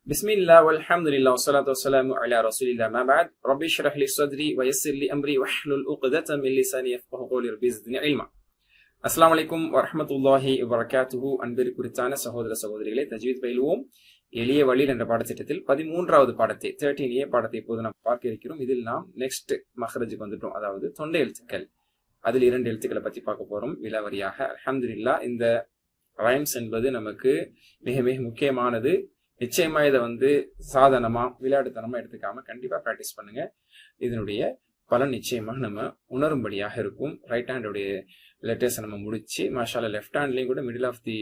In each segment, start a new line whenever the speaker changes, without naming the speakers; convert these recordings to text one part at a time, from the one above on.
بسم الله والحمد لله والصلاة والسلام على رسول الله ما بعد ربي اشرح لي صدري ويسر لي أمري واحلل عقدة من لساني يفقهوا قولي ربي زدني علما. அஸ்ஸலாமு அலைக்கும் வரஹ்மத்துல்லாஹி வபரகாத்துஹு. அன்பிற்கு குறித்தான சகோதர சகோதரிகளை தஜ்வீத் பயிலுவோம் எளிய வழியில் என்ற பாடத்திட்டத்தில் 13வது பாடத்தை 13A பாடத்தை இப்போது நாம் பார்க்க இருக்கிறோம். இதில் நாம் நெக்ஸ்ட் மஹ்ரஜுக்கு வந்துட்டோம், அதாவது தொண்டை எழுத்துக்கள். அதில் 2 எழுத்துக்களை பற்றி பார்க்க போறோம் விலாவரியாக. அல்ஹம்துலில்லாஹ், இந்த ரைம்ஸ் என்பது நமக்கு மிக மிக முக்கியமானது. நிச்சயமா இதை சாதனமா விளையாட்டுத்தனமா எடுத்துக்காம கண்டிப்பா பிராக்டிஸ் பண்ணுங்க. இதனுடைய பலன் நிச்சயமாக நம்ம உணரும்படியாக இருக்கும். ரைட் ஹேண்டோடைய லெட்டர்ஸை நம்ம முடிச்சு மாஷால லெஃப்ட் ஹேண்ட்லையும் கூட மிடில் ஆஃப் தி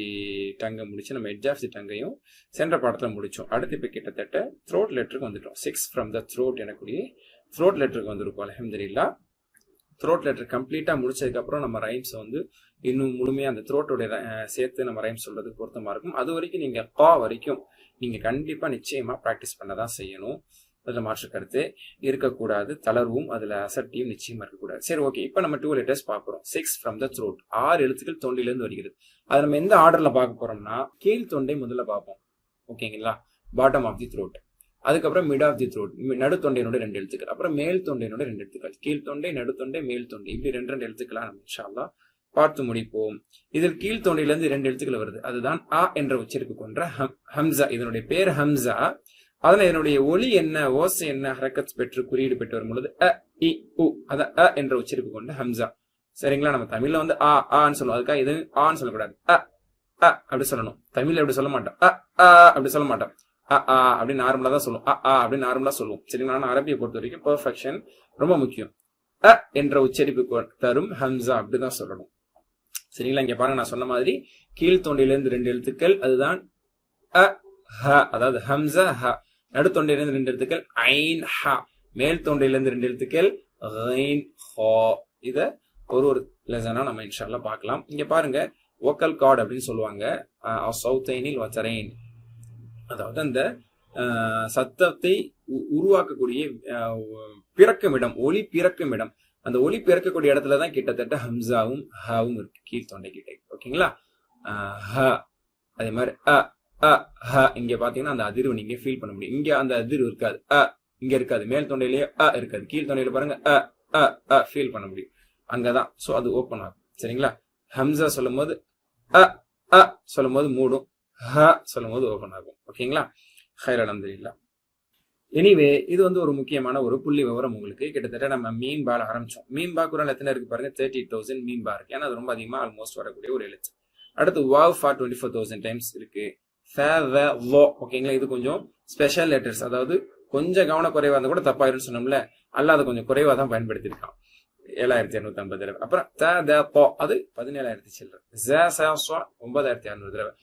டங்கை முடிச்சு நம்ம எட்ஜ் ஆஃப் தி டங்கையும் சென்ற பாடத்தில் முடிச்சோம். அடுத்து இப்போ கிட்டத்தட்ட த்ரோட் லெட்டருக்கு வந்துட்டோம். 6 ஃப்ரம் த த்ரோட் எனக்கூடிய த்ரோட் லெட்டருக்கு வந்திருக்கும். அல்ஹம்துலில்லாஹ், த்ரோட் லெட்டர் கம்ப்ளீட்டா முடிச்சதுக்கு அப்புறம் நம்ம ரைம்ஸ் இன்னும் முழுமையா அந்த த்ரோட்டோட சேர்த்து நம்ம ரைம்ஸ் சொல்றதுக்கு பொருத்தமா இருக்கும். அது வரைக்கும் நீங்க கா வரைக்கும் நீங்க கண்டிப்பா நிச்சயமா பிராக்டிஸ் பண்ணதான் செய்யணும். அதுல மாற்று கருத்து இருக்கக்கூடாது. தளர்வும் அதுல அசட்டியும் நிச்சயமா இருக்கக்கூடாது. சரி, ஓகே. இப்ப நம்ம 2 லெட்டர்ஸ் பார்க்கிறோம். 6 ஃப்ரம் த த்ரோட், 6 எழுத்துக்கள் தொண்டையிலிருந்து வருகிறது. அது நம்ம எந்த ஆர்டர்ல பார்க்க போறோம்னா, கீழ் தொண்டை முதல்ல பார்ப்போம். ஓகேங்களா? பாட்டம் ஆஃப் தி த்ரோட், அதுக்கப்புறம் மிட் ஆஃப் தி த்ரோட், நடு தொண்டையினோட 2 எழுத்துக்கள், அப்புறம் மேல் தொண்டையினோட 2 எழுத்துக்கள், கீழ் தொண்டை, நடு தொண்டை, மேல் தொண்டை, இப்படி 2 எழுத்துக்களா நம்ம இன்ஷா அல்லாஹ் பார்த்து முடிப்போம். இதில் கீழ் தொண்டையிலிருந்து 2 எழுத்துக்கள் வருது. அதுதான் அ என்ற உச்சரிப்பு கொண்ட ஹம்சா. இதனுடைய பேர் ஹம்சா. அதனால இதனுடைய ஒலி என்ன, ஓசை என்ன, ஹரக்கத் பெற்று குறியீடு பெற்று வரும் பொழுது அ இ உ, அதான் அ என்ற உச்சரிப்பு கொண்ட ஹம்சா. சரிங்களா? நம்ம தமிழ்ல ஆ ஆன்னு சொல்லுவோம். அதுக்காக இது ஆன்னு சொல்லக்கூடாது. அ அ அப்படி சொல்லணும். தமிழ்ல அப்படி சொல்ல மாட்டோம். அ ஆ அப்படி சொல்ல மாட்டோம். அ ஆ அப்படி நார்மலா தான் சொல்லுவோம். அ ஆ அப்படி நார்மலா சொல்லுவோம். சரிங்களா? ஆனால் அரபியை பொறுத்த வரைக்கும் பெர்ஃபெக்ஷன் ரொம்ப முக்கியம். அ என்ற உச்சரிப்பு தரும் ஹம்சா அப்படிதான் சொல்லணும். சரிங்களா? இங்க பாருங்க, நான் சொன்ன மாதிரி கீழ் தொண்டையிலிருந்து 2 எழுத்துக்கள், அதுதான் அ ஹ, அதாவது ஹம்சா ஹ. நடு தொண்டையிலிருந்து 2 எழுத்துக்கள் ஐன் ஹ. மேல் தொண்டையிலிருந்து 2 எழுத்துக்கள் ஐன் ஹா. இத ஒரு லெசனா நம்ம இன்ஷா அல்லாஹ் பார்க்கலாம். இங்க பாருங்க, வோக்கல் கார்டு அப்படின்னு சொல்லுவாங்க. சௌத்தைனில் வச்சரைன், அதாவது அந்த சத்தத்தை உருவாக்கக்கூடிய பிறக்கும் இடம், ஒலி பிறக்கும் இடம். அந்த ஒலி பிறக்கக்கூடிய இடத்துலதான் கிட்டத்தட்ட ஹம்சாவும் ஹாவும் இருக்கு கீழ் தொண்டை கிட்ட. ஓகேங்களா? ஹ, அதே மாதிரி அ அ ஹ. இங்க பாத்தீங்கன்னா அந்த அதிர்வு நீங்க ஃபீல் பண்ண முடியும். இங்க அந்த அதிர்வு இருக்காது. அ இங்க இருக்காது. மேல் தொண்டையிலேயே அ இருக்காது. கீழ் தொண்டையில பாருங்க அ அ அ ஃபீல் பண்ண முடியும். அங்கதான். சோ அது ஓப்பன் ஆகும். சரிங்களா? ஹம்சா சொல்லும் போது அ அ சொல்லும் போது மூடும், ஹ சொல்லும் போது ஓப்பன் ஆகும். ஓகேங்களா? ஹைர், அல்ஹம்துலில்லாஹ். எனிவே, இது ஒரு முக்கியமான ஒரு புள்ளி விவரம். உங்களுக்கு கிட்டத்தட்ட நம்ம மீன் பால் ஆரம்பிச்சோம். மீன் பா குரான் எத்தனை இருக்கு பாருங்க, 30,000 மீன் பா இருக்கு. ஏன்னா அது ரொம்ப அதிகமா ஆல்மோஸ்ட் வரக்கூடிய ஒரு எழுத்து. அடுத்து வாவ் ஃபா 24,000 டைம்ஸ் இருக்கு. ஓகேங்களா? இது கொஞ்சம் ஸ்பெஷல் லெட்டர்ஸ், அதாவது கொஞ்சம் கவன குறைவா இருந்தா கூட தப்பாயிருன்னு சொன்னோம்ல, அல்ல அது கொஞ்சம் குறைவா தான் பயன்படுத்தி இருக்கான். 7,250 தடவை. அப்புறம் அது 17,000 சில்லற. 9,600 தடவை.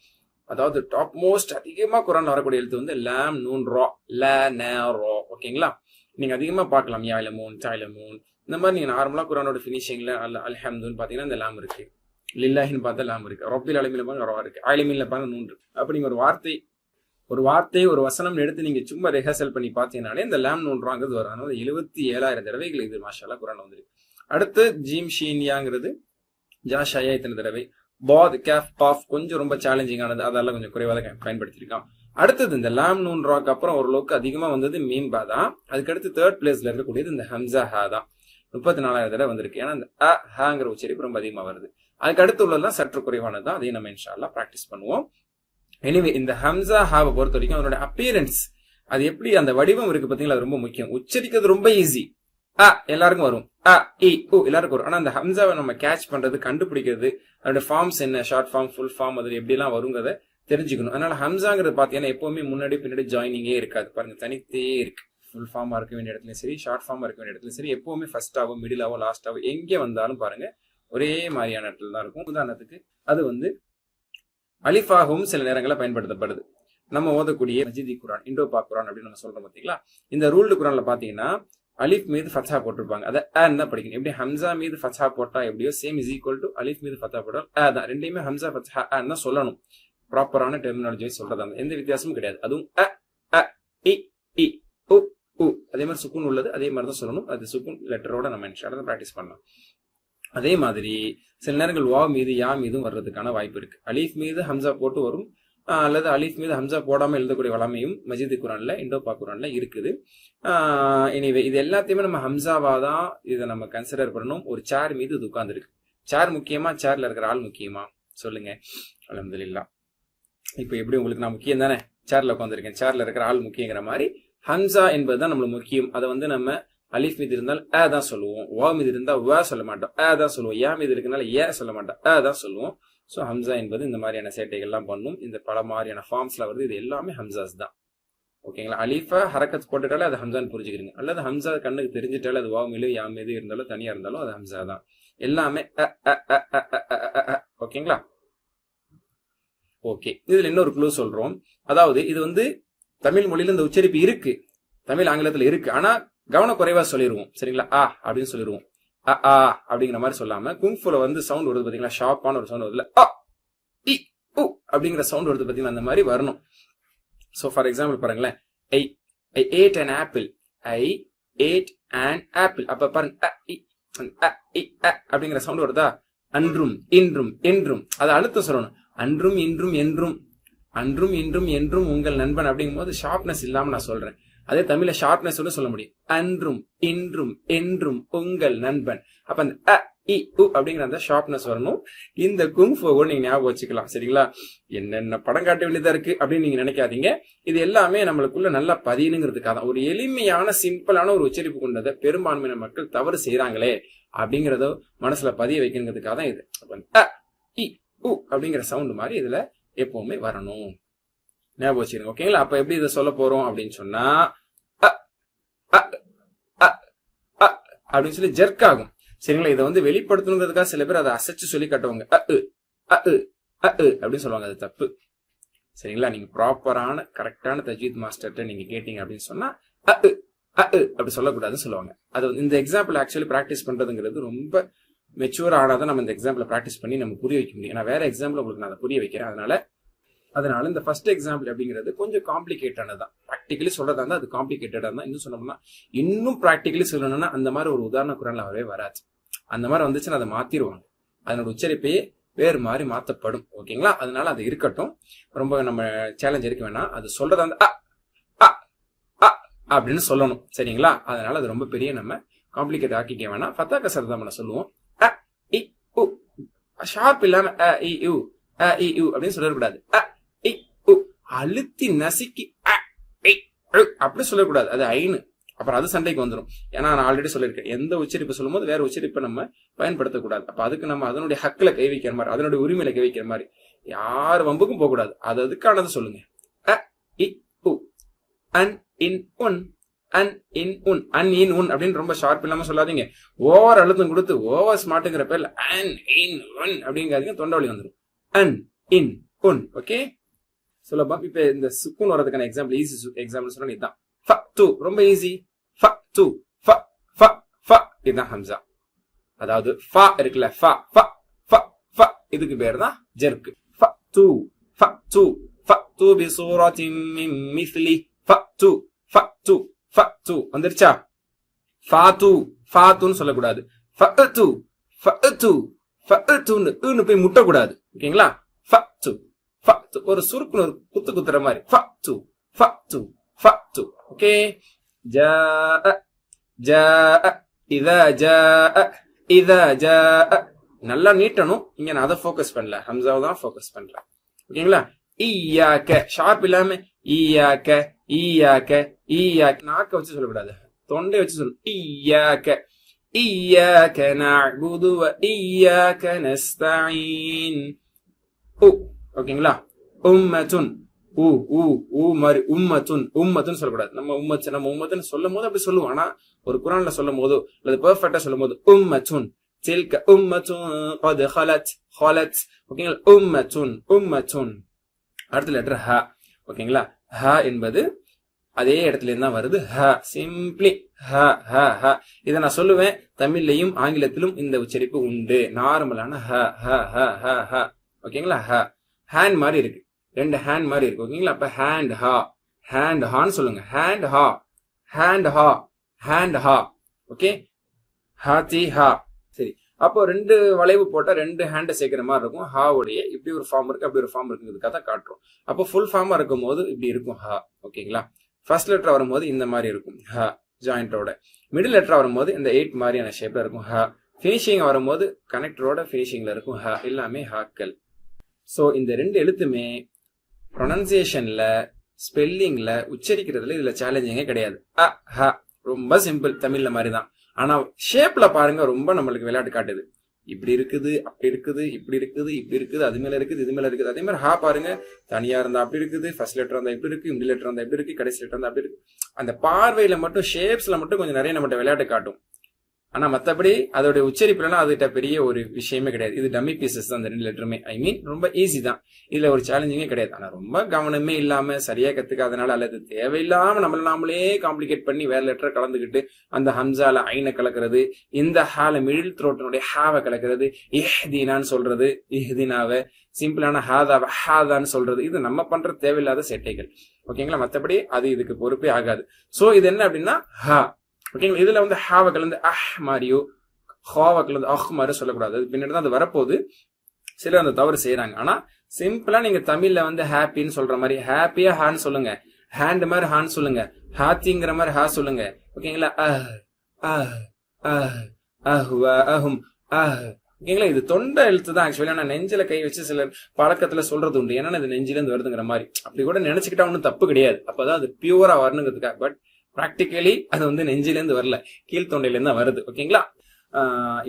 அதாவது டாப் மோஸ்ட் அதிகமா குரான் வரக்கூடிய எழுத்து லாம் நூன் ரா, ல ந ரா. ஓகேங்களா? நீங்க அதிகமா பார்க்கலாம். யா லமூன், தா லமூன், இந்த மாதிரி நீங்க நார்மலா குரானோட ஃபினிஷிங்ல அல்ஹம்துன்னு பாத்தீங்கன்னா இந்த லாம் இருக்கு. லில்லாஹின்னு பார்த்தா லாம் இருக்கு. ரப்பில் அலமீன்ல பாருங்க ரா இருக்கு. ஆலிமீன்ல பாருங்க நூன் இருக்கு. அப்படி நீங்க ஒரு வசனம் எடுத்து நீங்க சும்மா ரிஹர்சல் பண்ணி பாத்தீங்கன்னாலே இந்த லாம் நூன் ராங்கிறது வரும். அதனால 77,000 தடவைகள் இது மாஷாஅல்லாஹ் குரான் வந்திருக்கு. அடுத்து ஜீம் ஷீன் யாங்கிறது ஜா ஷயா இத்தனை தடவை. பாத் கேஃப் காஃப் கொஞ்சம் ரொம்ப சேலஞ்சிங் ஆனது, அதெல்லாம் கொஞ்சம் குறைவாக பயன்படுத்திருக்கான். அடுத்தது இந்த லாம் நூன் ராக்கு அப்புறம் ஓரளவுக்கு அதிகமா வந்தது மீன் பா தான். அதுக்கடுத்து 3rd பிளேஸ்ல இருக்கக்கூடியது இந்த ஹம்சா ஹா தான். 34,000 தடவை வந்திருக்கு. ஏன்னா இந்த அ ஹாங்கிற உச்சரிப்பு ரொம்ப அதிகமா வருது. அதுக்கு அடுத்து உள்ளதுதான் சற்று குறைவானது தான். அதையும் நம்ம இன்ஷா அல்லாஹ் பிராக்டிஸ் பண்ணுவோம். எனிவே, இந்த ஹம்சா ஹாவை பொறுத்த வரைக்கும் அதனோட அப்பியரன்ஸ், அது எப்படி அந்த வடிவம் இருக்கு பாத்தீங்களா, அது ரொம்ப முக்கியம். உச்சரிக்கிறது ரொம்ப ஈஸி. அ எல்லாருக்கும் வரும். அ இ உ எல்லாருக்கும் வரும். ஆனா அந்த ஹம்சாவை நம்ம கேட்ச் பண்றது, கண்டுபிடிக்கிறது, அதோட ஃபார்ம்ஸ் என்ன, ஷார்ட் ஃபார்ம், ஃபுல் ஃபார்ம், அது எப்படி எல்லாம் வருங்கிறத தெரிஞ்சுக்கணும். அதனால ஹம்சாங்கிறது பாத்தீங்கன்னா எப்பவுமே முன்னாடி பின்னாடி ஜாயினிங்கே இருக்காது. பாருங்க, தனித்தே இருக்கு. ஃபுல் ஃபார்மா இருக்க வேண்டிய இடத்துலயும் சரி, ஷார்ட் ஃபார்மா இருக்க வேண்டிய இடத்துலயும் சரி, எப்பவுமே ஃபர்ஸ்டாவோ மிடிலாவோ லாஸ்டாவோ எங்கே வந்தாலும் பாருங்க ஒரே மாதிரியான இடத்துல தான் இருக்கும். உதாரணத்துக்கு அது அலிஃபாகவும் சில நேரங்களில் பயன்படுத்தப்படுது. நம்ம ஓதக்கூடிய மஜிதி குரான், இண்டோ பாக் குரான் அப்படின்னு நம்ம சொல்றோம் பாத்தீங்களா. இந்த ரூல்டு குரான்ல பாத்தீங்கன்னா அலிஃப் மீது ஃபத்ஹா போட்டிருப்பாங்க. அதை தான் படிக்கணும். எப்படி ஹம்சா மீது ஃபத்ஹா போட்டா எப்படியோ சேம் இஸ் ஈக்குவல் டு அலிஃப் மீது ஃபத்ஹா போட்டால் தான். ரெண்டையுமே ஹம்சா ஃபத்ஹா தான் சொல்லணும். ப்ராப்பரான டெர்மினாலஜி சொல்றதா எந்த வித்தியாசமும் கிடையாது. அதுவும் அ அ இ இ உ உ அதே மாதிரி சுக்குன் உள்ளது அதே மாதிரி தான் சொல்லணும். அது சுக்குன் லெட்டரோட நம்ம இன்ஷாஅல்லாஹ் பிராக்டிஸ் பண்ணலாம். அதே மாதிரி சில நேரங்கள் வா மீது யா மீதும் வர்றதுக்கான வாய்ப்பு இருக்கு. அலீஃப் மீது ஹம்சா போட்டு வரும், அல்லது அலிஃப் மீது ஹம்சா போடாமல் எழுதக்கூடிய வளமையும் மஜீது குரான்ல இண்டோபா குரான்ல இருக்குது. எனிவே இது எல்லாத்தையுமே நம்ம ஹம்சாவா தான் இதை நம்ம கன்சிடர் பண்ணணும். ஒரு சேர் மீது இது உட்கார்ந்துருக்கு. சேர் முக்கியமா, சேர்ல இருக்கிற ஆள் முக்கியமா? சொல்லுங்க. அல்ஹம்துலில்லாஹ். இப்போ எப்படி உங்களுக்கு நான் முக்கியம் தானே, சேர்ல உட்காந்துருக்கேன், சேர்ல இருக்கிற ஆள் முக்கியங்கிற மாதிரி ஹம்சா என்பதுதான் நம்மளுக்கு முக்கியம். அதை வந்து நம்ம அலிஃப் மீது இருந்தால் தான் சொல்லுவோம், வா மீது இருந்தால் வ சொல்ல மாட்டோம், தான் சொல்லுவோம், யா மீது இருக்கனால சொல்ல மாட்டோம், தான் சொல்லுவோம். ஸோ ஹம்சா என்பது இந்த மாதிரியான சேட்டைகள்லாம் பண்ணும். இந்த பல மாதிரியான ஃபார்ம்ஸ்ல வருது. இது எல்லாமே ஹம்சாஸ் தான். ஓகேங்களா? அலிஃபா ஹரக்கத் போட்டுட்டாலே அது ஹம்சான்னு புரிஞ்சுக்கிறீங்க. அல்லது ஹம்சா கண்ணுக்கு தெரிஞ்சிட்டாலே அது வா மீது யா மீது இருந்தாலும் தனியா இருந்தாலும் அது ஹம்சா தான். எல்லாமே ஓகேங்களா? ஓகே, இதுல இன்னொரு க்ளூ சொல்றோம். அதாவது இது வந்து தமிழ் மொழியில இந்த உச்சரிப்பு இருக்கு, தமிழ் ஆங்கிலத்துல இருக்கு. ஆனா கவனக்குறைவா சொல்லிடுவோம். சரிங்களா? அப்படின்னு சொல்லிடுவோம். அப்படிங்கிற மாதிரி சொல்லாம குங்ஃபுல வந்து சவுண்ட் வருது பாத்தீங்களா, ஷார்ப்பான ஒரு சவுண்ட் வருதுல, அப்படிங்கிற சவுண்ட் வருது பாத்தீங்களா, அந்த மாதிரி வரணும். சோ ஃபார் எக்ஸாம்பிள் பாருங்களேன், I ate an apple. I ate an apple. அப்ப பாருங்க, அப்படிங்கிற சவுண்ட் வருதா? அன்றும் இன்றும் என்றும் அதை அழுத்தம் சொல்லணும். அன்றும் இன்றும் என்றும், அன்றும் இன்றும் என்றும் உங்கள் நண்பன் அப்படிங்கும் போது ஷார்ப்னஸ் இல்லாம நான் சொல்றேன். அதே தமிழ்ல ஷார்ப்னஸ் சொல்ல முடியும். அன்றும் இன்றும் என்றும் உங்கள் நண்பன். அப்ப அந்த அப்படிங்கிற அந்த ஷார்ப்னஸ் வரணும். இந்த குங்ஃபுவை நீங்க ஞாபகம் வச்சுக்கலாம். சரிங்களா? என்னென்ன படம் காட்ட வேண்டியதா இருக்கு அப்படின்னு நீங்க நினைக்காதீங்க. இது எல்லாமே நம்மளுக்குள்ள நல்லா பதியணுங்கிறதுக்காக தான். ஒரு எளிமையான சிம்பிளான ஒரு உச்சரிப்பு கொண்டதை பெரும்பான்மையான மக்கள் தவறு செய்யறாங்களே அப்படிங்கறத மனசுல பதிய வைக்கணுங்கிறதுக்காக தான் இது. அப்படிங்கிற சவுண்ட் மாதிரி இதுல எப்பவுமே வரணும். ஞாபகம் வச்சுருங்க. ஓகேங்களா? அப்ப எப்படி இதை சொல்ல போறோம் அப்படின்னு சொன்னா அப்படின்னு சொல்லி ஜெர்க் ஆகும். சரிங்களா? இதை வந்து வெளிப்படுத்தணுங்கிறதுக்காக சில பேர் அதை அசைச்சு சொல்லி காட்டுவாங்க. அப்படின்னு சொல்லுவாங்க. அது தப்பு. சரிங்களா? நீங்க ப்ராப்பரான கரெக்டான தஜ்வீத் மாஸ்டர்கிட்ட நீங்க கேட்டீங்க அப்படின்னு சொன்னா அப்படி சொல்லக்கூடாதுன்னு சொல்லுவாங்க. அது இந்த எக்ஸாம்பிள் ஆக்சுவலி பிராக்டிஸ் பண்றதுங்கிறது ரொம்ப மெச்சூர் ஆனாதான் நம்ம இந்த எக்ஸாம்பிள் பிராக்டிஸ் பண்ணி நம்ம புரிய வைக்க முடியும். நான் வேற எக்ஸாம்பிள் உங்களுக்கு நான் அதை புரிய வைக்கிறேன். அதனால இந்த ஃபர்ஸ்ட் எக்ஸாம்பிள் அப்படிங்கிறது கொஞ்சம் காம்ப்ளிகேட்டானதான். ப்ராக்டிகலி சொல்றதா இருந்தா அது காம்ப்ளிகேட்டடா தான். இன்னும் சொன்னோம்னா இன்னும் ப்ராக்டிகலி சொல்லணும்னா அந்த மாதிரி ஒரு உதாரண குரான்ல வரவே வராது. அந்த மாதிரி வந்துச்சுன்னா அதை மாத்திருவாங்க. அதனோட உச்சரிப்பையே வேறு மாதிரி மாத்தப்படும். ஓகேங்களா? அதனால அது இருக்கட்டும். ரொம்ப நம்ம சேலஞ்ச் இருக்க வேணாம். அது சொல்றதா இருந்தா அப்படின்னு சொல்லணும். சரிங்களா? அதனால அது ரொம்ப பெரிய நம்ம காம்ப்ளிகேட் ஆக்கிக்க வேணாம். ஃபத்தா கசர் தான் நம்ம சொல்லுவோம். ஷார்ப் இல்லாம அப்படின்னு சொல்லக்கூடாது. அழுத்தி நசுக்கி அப்படி சொல்லக்கூடாது. அது ஐனு. அப்புறம் அது சண்டைக்கு வந்துடும். ஏன்னா நான் ஆல்ரெடி சொல்லியிருக்கேன், எந்த உச்சரிப்பு சொல்லும் போது வேற உச்சரிப்பை நம்ம பயன்படுத்தக்கூடாது. அப்ப அதுக்கு நம்ம அதனுடைய ஹக்குல கை வைக்கிற மாதிரி, அதனுடைய உரிமையில கை வைக்கிற மாதிரி யார் வம்புக்கும் போக கூடாது. அது அதுக்கானது சொல்லுங்க. அன் இன் உன், அன் இன் உன், அன் இன் உன் அப்படின்னு ரொம்ப ஷார்ப் இல்லாம சொல்லாதீங்க. ஓவர் அழுத்தம் கொடுத்து ஓவர் ஸ்மார்ட்ங்கிற பேர்ல அன் இன் உன் அப்படிங்காதீங்க. தொண்டை வலி வந்துடும். அன் இன் உன். ஓகே, சுலபம். இப்ப இந்த சுக்குன் வரதுக்கான எக்ஸாம்பிள், ஈஸி எக்ஸாம்பிள் சொன்னா இதுதான். ரொம்ப ஈஸி. இதுதான் ஹம்சா. அதாவது ஃபா இருக்குல்ல, இதுக்கு பேர் தான் ஜெர்க். வந்துருச்சா? ஃபாத்துன்னு சொல்லக்கூடாது. போய் முட்டக்கூடாது. ஓகேங்களா? ஒரு சுருக்குன்னு ஒரு குத்து குத்துற மாதிரி. ஓகே. நல்லா நீட்டணும். இங்க நான் அதை போக்கஸ் பண்ணல, ஹம்சாவை தான் போக்கஸ் பண்றேன். ஓகேங்களா? ஈயாக்க ஷார்ப் இல்லாம ஈயாக்க ஈயாக்க ஈயாக்க நாக்க வச்சு சொல்லக்கூடாது, தொண்டை வச்சு சொல்லணும். ஈயாக்க ஈயாக்க நஅ்புது வ ஈயாக்க நஸ்தஈன். ஓகேங்களா? உம்மத்துன் மாதிரி உம்மத்துன்னு சொல்லக்கூடாது. நம்ம உம்மத்துன்னு சொல்லும் போது அப்படி சொல்லுவோம். ஆனா ஒரு குரான்ல சொல்லும் போதோ அல்லது பெர்ஃபெக்ட்டா சொல்லும் போது உம்மத்துன் தில்க உம்மத்துன் கத் ஹலத். ஓகேங்களா? உம்மத்துன் அடுத்த லெட்டர் ஹ. ஓகேங்களா? ஹ என்பது அதே இடத்துல இருந்தா வருது. ஹ சிம்பிளி ஹ. இதை நான் சொல்லுவேன், தமிழ்லையும் ஆங்கிலத்திலும் இந்த உச்சரிப்பு உண்டு. நார்மலான ஹ. ஓகேங்களா? ஹேண்ட் மாதிரி இருக்கு, ரெண்டு ஹேண்ட் மாதிரி இருக்கு. ஓகேங்களா? அப்ப ஹேண்ட் ஹான்னு சொல்லுங்க. ஹேண்ட் ஹா. ஓகே, ஹாத்தி ஹா. சரி, அப்போ 2 வளைவு போட்டா 2 ஹேண்டை சேர்க்கிற மாதிரி இருக்கும். ஹாவுடைய இப்படி ஒரு ஃபார்ம் இருக்கு, அப்படி ஒரு ஃபார்ம் இருக்குங்கிறதுக்காக தான் காட்டுறோம். அப்போ ஃபுல் ஃபார்மா இருக்கும் போது இப்படி இருக்கும் ஹா. ஓகேங்களா? ஃபர்ஸ்ட் லெட்டர் வரும்போது இந்த மாதிரி இருக்கும் ஹ ஜாயிண்டோட. மிடில் லெட்டர் வரும்போது இந்த 8 மாதிரியான ஷேப்ல இருக்கும் ஹ. பினிஷிங் வரும்போது கனெக்டரோட பினிஷிங்ல இருக்கும் ஹ. எல்லாமே ஹாக்கள். ஸோ இந்த 2 எழுத்துமே ப்ரொனன்சியேஷன்ல, ஸ்பெல்லிங்ல, உச்சரிக்கிறதுல இதுல சேலஞ்சிங்கே கிடையாது. அ ஹ ரொம்ப சிம்பிள், தமிழ்ல மாதிரி தான். ஆனா ஷேப்ல பாருங்க ரொம்ப நம்மளுக்கு விளையாட்டு காட்டுது. இப்படி இருக்குது, அப்படி இருக்குது, இப்படி இருக்குது, இப்படி இருக்குது, அது மேல இருக்குது, இது மேல இருக்குது. அதே மாதிரி ஹா பாருங்க, தனியா இருந்தா அப்படி இருக்குது, ஃபர்ஸ்ட் லெட்டர் இருந்தா இப்படி இருக்கு, மிடில் லெட்டர் இருந்தா இப்படி இருக்கு, கடைசி லெட்டர் இருந்தா அப்படி இருக்கு. அந்த பார்வையில மட்டும், ஷேப்ஸ்ல மட்டும் கொஞ்சம் நிறைய நம்மகிட்ட விளையாட்டு காட்டும். ஆனா மத்தபடி அதோட உச்சரிப்புலாம் அதுகிட்ட பெரிய ஒரு விஷயமே கிடையாது. இது டம்மி பீசஸ் தான் அந்த 2 லெட்டருமே. ஐ மீன் ரொம்ப ஈஸி தான், இதுல ஒரு சேலஞ்சிங்கே கிடையாது. ஆனா ரொம்ப கவனமே இல்லாம சரியா கத்துக்காதனால அல்லது தேவையில்லாம நாமளே காம்ப்ளிகேட் பண்ணி வேற லெட்டர் கலந்துக்கிட்டு அந்த ஹம்சால ஐனை கலக்கிறது, இந்த ஹால மிடில் த்ரோட்டினுடைய ஹாவை கலக்கிறது, இஹ்தீனான்னு சொல்றது, இஹ்தீனாவை சிம்பிளான ஹாதாவை ஹாதான்னு சொல்றது, இது நம்ம பண்ற தேவையில்லாத சேட்டைகள். ஓகேங்களா? மத்தபடி அது இதுக்கு பொறுப்பே ஆகாது. சோ இது என்ன அப்படின்னா ஹா. ஓகேங்களா? இதுல வந்து ஹாவை கலந்து அஹ் மாதிரியோ, ஹாவை கலந்து அஹ் மாதிரியோ சொல்லக்கூடாது. அது பின்னாடி தான் அது வரப்போகுது. சிலர் அந்த தவறு செய்யறாங்க. ஆனா சிம்பிளா நீங்க தமிழ்ல வந்து ஹாப்பின்னு சொல்ற மாதிரி ஹாப்பியா ஹான்னு சொல்லுங்க, ஹேண்ட் மாதிரி ஹான்னு சொல்லுங்க, ஹாத்திங்கிற மாதிரி ஹா சொல்லுங்க. ஓகேங்களா? அஹ் அஹ் அஹ் அஹ்வா அஹும் அஹ். ஓகேங்களா? இது தொண்டை எழுத்து தான் ஆக்சுவலி. ஆனா நெஞ்சில கை வச்சு சிலர் பழக்கத்துல சொல்றது உண்டு, ஏன்னா இது நெஞ்சில இருந்து வருதுங்கிற மாதிரி. அப்படி கூட நினைச்சுக்கிட்டா ஒன்னும் தப்பு கிடையாது. அப்பதான் அது பியூரா வரணுங்கிறதுக்காக. பட் பிராக்டிகலி அது வந்து நெஞ்சில இருந்து வரல, கீழ் தொண்டையில இருந்து வருது. ஓகேங்களா?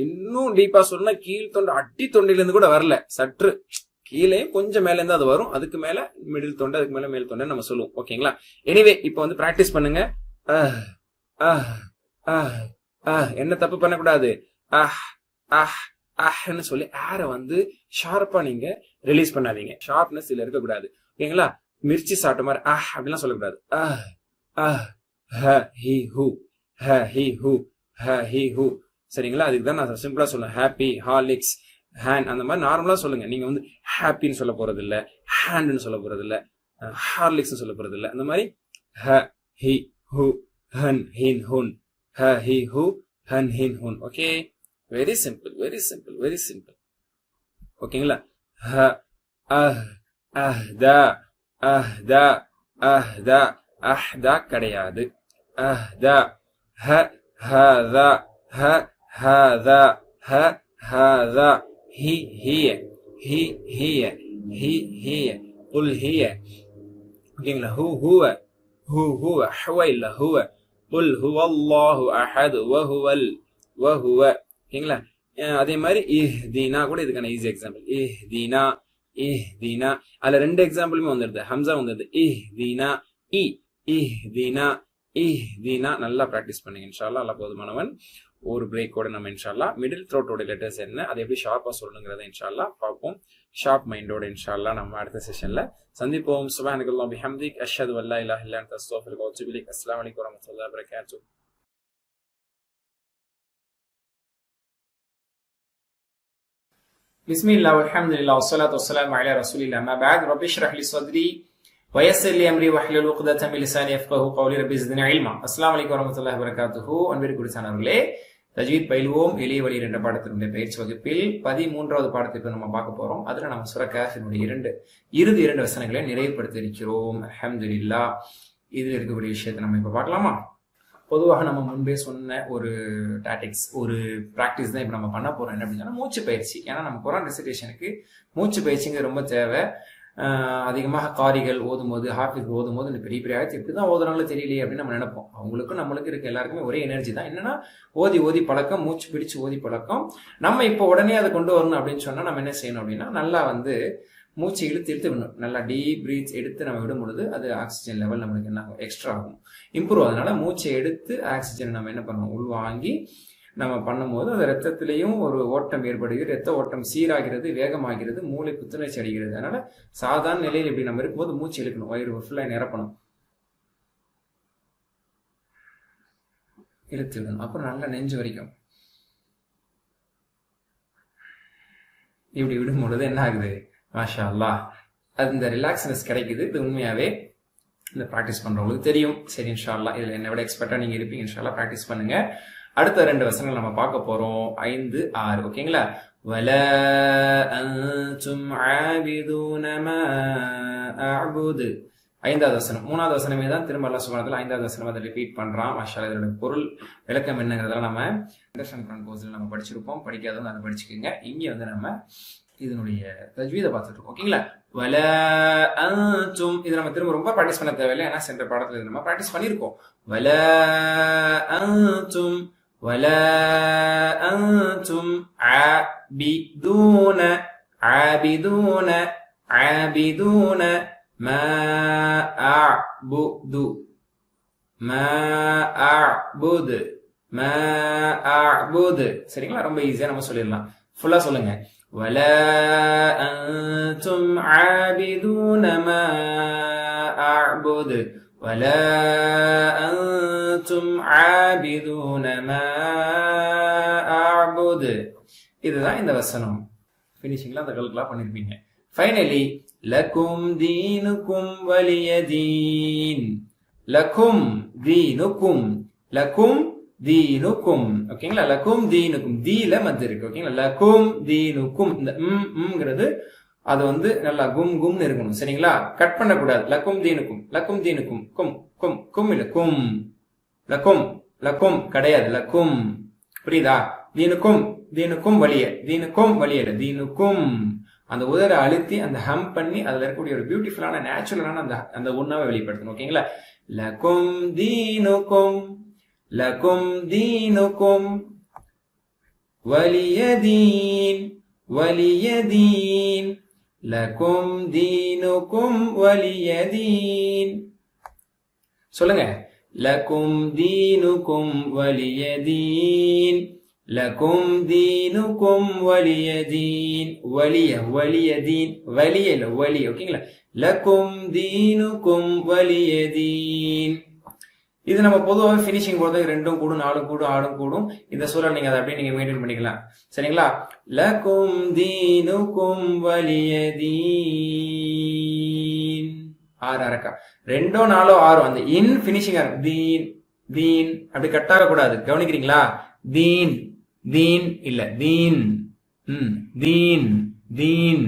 இன்னும் டீப்பா சொன்னா கீழ் தொண்டை அடி தொண்டையில இருந்து கூட வரல, சற்று கீழே கொஞ்சம் மேல இருந்து அது வரும். அதுக்கு மேல மிடில் தொண்டை, அதுக்கு மேல மேல் தொண்டை நம்ம சொல்லுவோம். ஓகேங்களா? எனிவே இப்ப வந்து பிராக்டிஸ் பண்ணுங்க. என்ன தப்பு பண்ணக்கூடாது, அஹ் அஹ் அஹ்ன்னு சொல்லி ஏர வந்து ஷார்ப்பா நீங்க ரிலீஸ் பண்ணாதீங்க. ஷார்ப்னஸ் இதுல இருக்கக்கூடாது. ஓகேங்களா? மிர்ச்சி சாப்பிட்ட மாதிரி அஹ் அப்படிலாம் சொல்லக்கூடாது. அஹ் அஹ் ஹ ஹி ஹூ, ஹ ஹி ஹூ, ஹ ஹி ஹூ. சரிங்களா? அதுக்கு தான் நான் சிம்பிளா சொல்லுவேன். ஹாப்பி, ஹார்லிக்ஸ், ஹேண்ட் அந்த மாதிரி நார்மலா சொல்லுங்க. நீங்க வந்து ஹாப்பின்னு சொல்ல போறது இல்ல, ஹேண்ட்னு சொல்ல போறது இல்ல, ஹார்லிக்ஸ் சொல்ல போறது இல்ல. அந்த மாதிரி ஹ ஹி ஹூ, ஹன் ஹின் ஹுன், ஹ ஹி ஹூ, ஹன் ஹின் ஹுன். Okay, very simple, very simple, very simple. ஓகேங்களா? ஹ அஹ் அஹ்தா, அஹ்தா, அஹ்தா, அஹ்தா கிடையாது. அஹ்தா, ஹ ஹாதா, ஹ ஹாதா, ஹ ஹாதா, ஹி ஹிய, ஹி ஹிய, ஹி ஹிய, குல் ஹிய. ஓகேங்களா? ஹூ ஹுவ, ஹூ ஹுவ, ஹுவ இல்ல ஹுவ. குல் ஹுவ அல்லாஹு அஹத் வஹுவல் வஹுவ. ஓகேங்களா? அதே மாதிரி இஹ்தீனா கூட இதுக்கான ஈஸி எக்ஸாம்பிள். இஹ்தீனா, இஹ்தீனா. அதுல 2 எக்ஸாம்பிளுமே வந்துருது, ஹம்சா வந்துருது. இஹ்தீனா, இ இஹ்தீனா, இஹ்தீனா. நல்லா பிராக்டிஸ் பண்ணுங்க இன்ஷால்லா. அல்லா போதுமானவன். ஒரு பிரேக்கோட நம்ம இன்ஷால்லா மிடில் த்ரோட்டோட லெட்டர்ஸ் என்ன, அதை எப்படி ஷார்ப்பா சொல்லணுங்கிறத இன்ஷால்லா பார்ப்போம். ஷார்ப் மைண்டோட இன்ஷால்லா நம்ம அடுத்த செஷன்ல சந்திப்போம். சுப்ஹானக்கல்லாஹு பிஹம்திக், அஷ்ஹது அல்லா இலாஹ இல்லா அன்த, அஸ்தக்ஃபிருக வ அத்தூபு இலைக். அஸ்ஸலாமு அலைக்கும் வரஹ்மத்துல்லாஹி வ பரகாத்துஹு. பிஸ்மில்லாஹ் வல்ஹம்துலில்லாஹ் வஸ்ஸலாத்து வஸ்ஸலாமு அலா ரசூலில்லாஹ். அம்மா பஅத். ரப்பி ஷ்ரஹ் லி ஸத்ரி வயஸ்ஸிர் லி அம்ரி வஹ்லுல் உக்ததம் மின் லிசானி யஃப்கஹு கௌலி. ரப்பி ஸித்னி இல்மா. அஸ்ஸலாமு அலைக்கும் வரஹ்மத்துல்லாஹி வ பரகாத்துஹு. அன்பிற்குரிய சானவர்களே, தஜ்வீத் பயில்வோம் எளிய வழி என்ற பாடத்தினுடைய பயிற்சி வகுப்பில் 13வது பாடத்திற்கு நம்ம பார்க்க போறோம். அதுல நம்ம சூரா கஹ்ஃபினுடைய இறுதி 2 வசனங்களை நிறைவுபடுத்தி இருக்கிறோம். அல்ஹம்துலில்லாஹ். இதுல இருக்கக்கூடிய விஷயத்தை நம்ம இப்ப பார்க்கலாமா? பொதுவாக நம்ம முன்பே சொன்ன ஒரு டாக்டிக்ஸ், ஒரு பிராக்டிஸ் தான் இப்போ நம்ம பண்ண போறோம். என்ன அப்படின்னா மூச்சு பயிற்சி. ஏன்னா நம்ம குர்ஆன் ரெசிடேஷனுக்கு மூச்சு பயிற்சிங்கிறது ரொம்ப தேவை. அதிகமாக காரிகள் ஓதும் போது, ஹாஃபிஸ் ஓதும் போது இந்த பெரிய பெரிய ஆயத்து எப்படிதான் ஓதுறாங்களோ தெரியலையே அப்படின்னு நம்ம நினைப்போம். அவங்களுக்கும் நம்மளுக்கு இருக்க எல்லாருக்குமே ஒரே எனர்ஜி தான். என்னன்னா ஓதி பழக்கம், மூச்சு பிடிச்சு ஓதி பழக்கம். நம்ம இப்போ உடனே அதை கொண்டு வரணும் அப்படின்னு சொன்னா நம்ம என்ன செய்யணும் அப்படின்னா, நல்லா வந்து மூச்சு இழுத்து விடணும். நல்லா டீப் பிரீத் எடுத்து நம்ம விடும் பொழுது அது ஆக்சிஜன் லெவல் நம்மளுக்கு என்ன ஆகும், எக்ஸ்ட்ரா ஆகும், இம்ப்ரூவ். அதனால மூச்சை எடுத்து ஆக்சிஜன் நம்ம என்ன பண்ணணும், உள்வாங்கி நம்ம பண்ணும்போது அது ரத்தத்திலையும் ஒரு ஓட்டம் ஏற்படுகிறது, ரத்த ஓட்டம் சீராகிறது, வேகமாகிறது, மூளை புத்துணர்ச்சி அடைகிறது. அதனால சாதாரண நிலையில் இப்படி நம்ம இருக்கும்போது மூச்சு இழுக்கணும், வயிறு ஃபுல்லா நிரப்பணும், இழுத்து விடணும். அப்புறம் நல்லா நெஞ்சு வரைக்கும் இப்படி விடும் பொழுது என்ன ஆகுது, மாஷா அல்லாஹ், அது இந்த ரிலாக்ஸ்னஸ் கிடைக்குது. இது உண்மையாவே இந்த ப்ராக்டிஸ் பண்றவங்களுக்கு தெரியும். சரி, இன்ஷா அல்லாஹ் இதுல என்னை விட எக்ஸ்பர்ட்டா நீங்க இருப்பீங்க. இன்ஷா அல்லாஹ் ப்ராக்டிஸ் பண்ணுங்க. அடுத்த 2 வசனங்கள் நம்ம பார்க்க போறோம். 5, 6. ஓகேங்களா? வலா அன்தும் ஆபிதூன மா அஅபுது. 5வது வசனம். 3வது வசனமே தான் திரும்ப அல்லாஹ் சுப்ஹானஹு வ தஆலா 5வது வசனம் அதை ரிப்பீட் பண்றான். மாஷாஅல்லாஹ். இதோட பொருள் விளக்கம் என்னங்கிறதெல்லாம் நம்ம இன்ட்ரடக்ஷன் குர்ஆன் கோர்ஸ்ல நம்ம படிச்சிருப்போம். படிக்காதவங்க அதை படிச்சுக்கோங்க. இங்க வந்து நம்ம இதனுடைய தஜ்வீதை பார்த்துட்டு இருக்கோம். ஓகேங்களா? வலா அன்தும். இது நம்ம திரும்ப ரொம்ப பிராக்டிஸ் பண்ண தேவையில்லை. ஏன்னா சென்ற பாடத்துல இது நம்ம பிராக்டிஸ் பண்ணியிருக்கோம். வலா அன்தும் வலா அன்தும் ஆபிதூன ஆபிதூன ஆபிதூன மா அஅபுது மா அஅபுது மா அஅபுது. சரிங்களா? ரொம்ப ஈஸியா நம்ம சொல்லிடலாம். ஃபுல்லா சொல்லுங்க. ولا أنتم عابدون ما أعبد ولا أنتم عابدون ما أعبد. இதுதான் இந்த வசனம். ஃபினிஷிங்ல அந்த கல்குலா பண்ணிருப்பீங்க. ஃபைனலி லக்கும் தீனுக்கும் வலிய தீன். லக்கும் தீனுக்கும் லக்கும் தீனுக்கும். ஓகேங்களா? லக்கும் தீனுக்கும். தீல மத் இருக்கு. ஓகேங்களா? லக்கும் தீனுக்கும். இந்த ங்கிறது அது வந்து நல்லா கும் கும்னு இருக்கணும். சரிங்களா? கட் பண்ண கூடாது. லக்கும் தீனுக்கும் லக்கும் தீனுக்கும். கும் கும் கும் இல்ல கும். லக்கும் லக்கும் கிடையாது. லக்கும். புரியுதா? தீனுக்கும் தீனுக்கும் வலிய தீனுக்கும் வலிய தீனுக்கும். அந்த உதர அழுத்தி அந்த ஹம் பண்ணி அதுல இருக்கக்கூடிய ஒரு பியூட்டிஃபுல்லான நேச்சுரலான அந்த உணவை வெளிப்படுத்தணும். ஓகேங்களா? லக்கும் தீனுக்கும் லக்கும் தீனுக்கும் வலியதீன் வலியதீன் லக்கும் தீனுக்கும் வலியதீன். சொல்லுங்க. லக்கும் தீனுக்கும் வலியதீன் லக்கும் தீனுக்கும் வலியதீன். வலிய வலியதீன் வலிய இல்ல வலி. ஓகேங்களா? லக்கும் தீனுக்கும் வலியதீன். இது நம்ம பொதுவாக ஃபினிஷிங் போது 2 கூடும் 4 கூடும் 6 கூடும். இந்த சூழல் நீங்க அதை அப்படியே நீங்க மெயின்டைன் பண்ணிக்கலாம். சரிங்களா? லக்கும் தீனுக்கும் வலியதீன். 6 அரக்கா 2 4 6 அந்த இன் ஃபினிஷிங் தீன் தீன் அப்படி கட்டார கூடாது. கவனிக்கிறீங்களா? தீன் தீன் இல்ல தீன். தீன் தீன்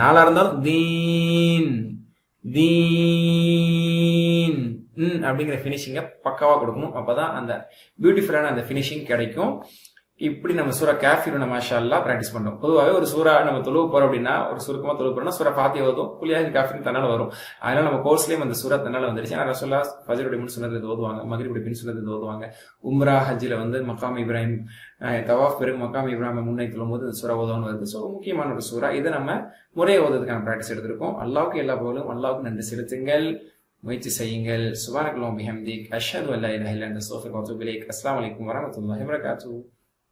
4 இருந்தாலும் தீன் தீன் அப்படிங்கிற பினிஷிங்க பக்காவா கொடுக்கணும். அப்பதான் அந்த பியூட்டிஃபுல்லான அந்த பினிஷிங் கிடைக்கும். இப்படி நம்ம சூரா காஃபிர் மாஷா அல்லாஹ் பிராக்டிஸ் பண்றோம். பொதுவாகவே ஒரு சூரா நம்ம தொழுவ போறோம் அப்படின்னா ஒரு சுருக்கமா தொழுவ போறோம்னா சூரா ஃபாத்திஹா ஓதும். குலியாஹி காஃபிர் தன்னால வரும். அதனால நம்ம கோர்ஸ்லயும் அந்த சூரா தன்னால வந்துருச்சு. ஆனா ரசூலுல்லாஹ் ஃபஜ்ருடைய முன் சுன்னத்தை ஓதுவாங்க, மக்ரிபுடைய பின் சுன்னத்தை ஓதுவாங்க. உம்ரா ஹஜ்ஜில வந்து மக்காம் இப்ராஹிம் தவாஃப் பிறகு மக்காம் இப்ராஹிம் முன்னை சொல்லும் போது இந்த சூரா ஓதுவான்னு வருது. ஸோ முக்கியமான ஒரு சூரா. இதை நம்ம முறையை ஓதுறதுக்கான பிராக்டிஸ் எடுத்திருக்கோம். அல்லாஹ்வுக்கு எல்லா புகழும். அல்லாஹ்வுக்கு நன்றி செலுத்துங்கள், முயற்சி செய்யுங்கள். சுப்ஹானக்கல்லாஹு வபிஹம்திக் அஷ்ஹது அல்லா இலாஹா இல்லா அன்த அஸ்தக்ஃபிருக வ அத்தூபு இலைக். அஸ்ஸலாமு அலைக்கும் வரஹ்மத்துல்லாஹி வபரகாத்துஹு.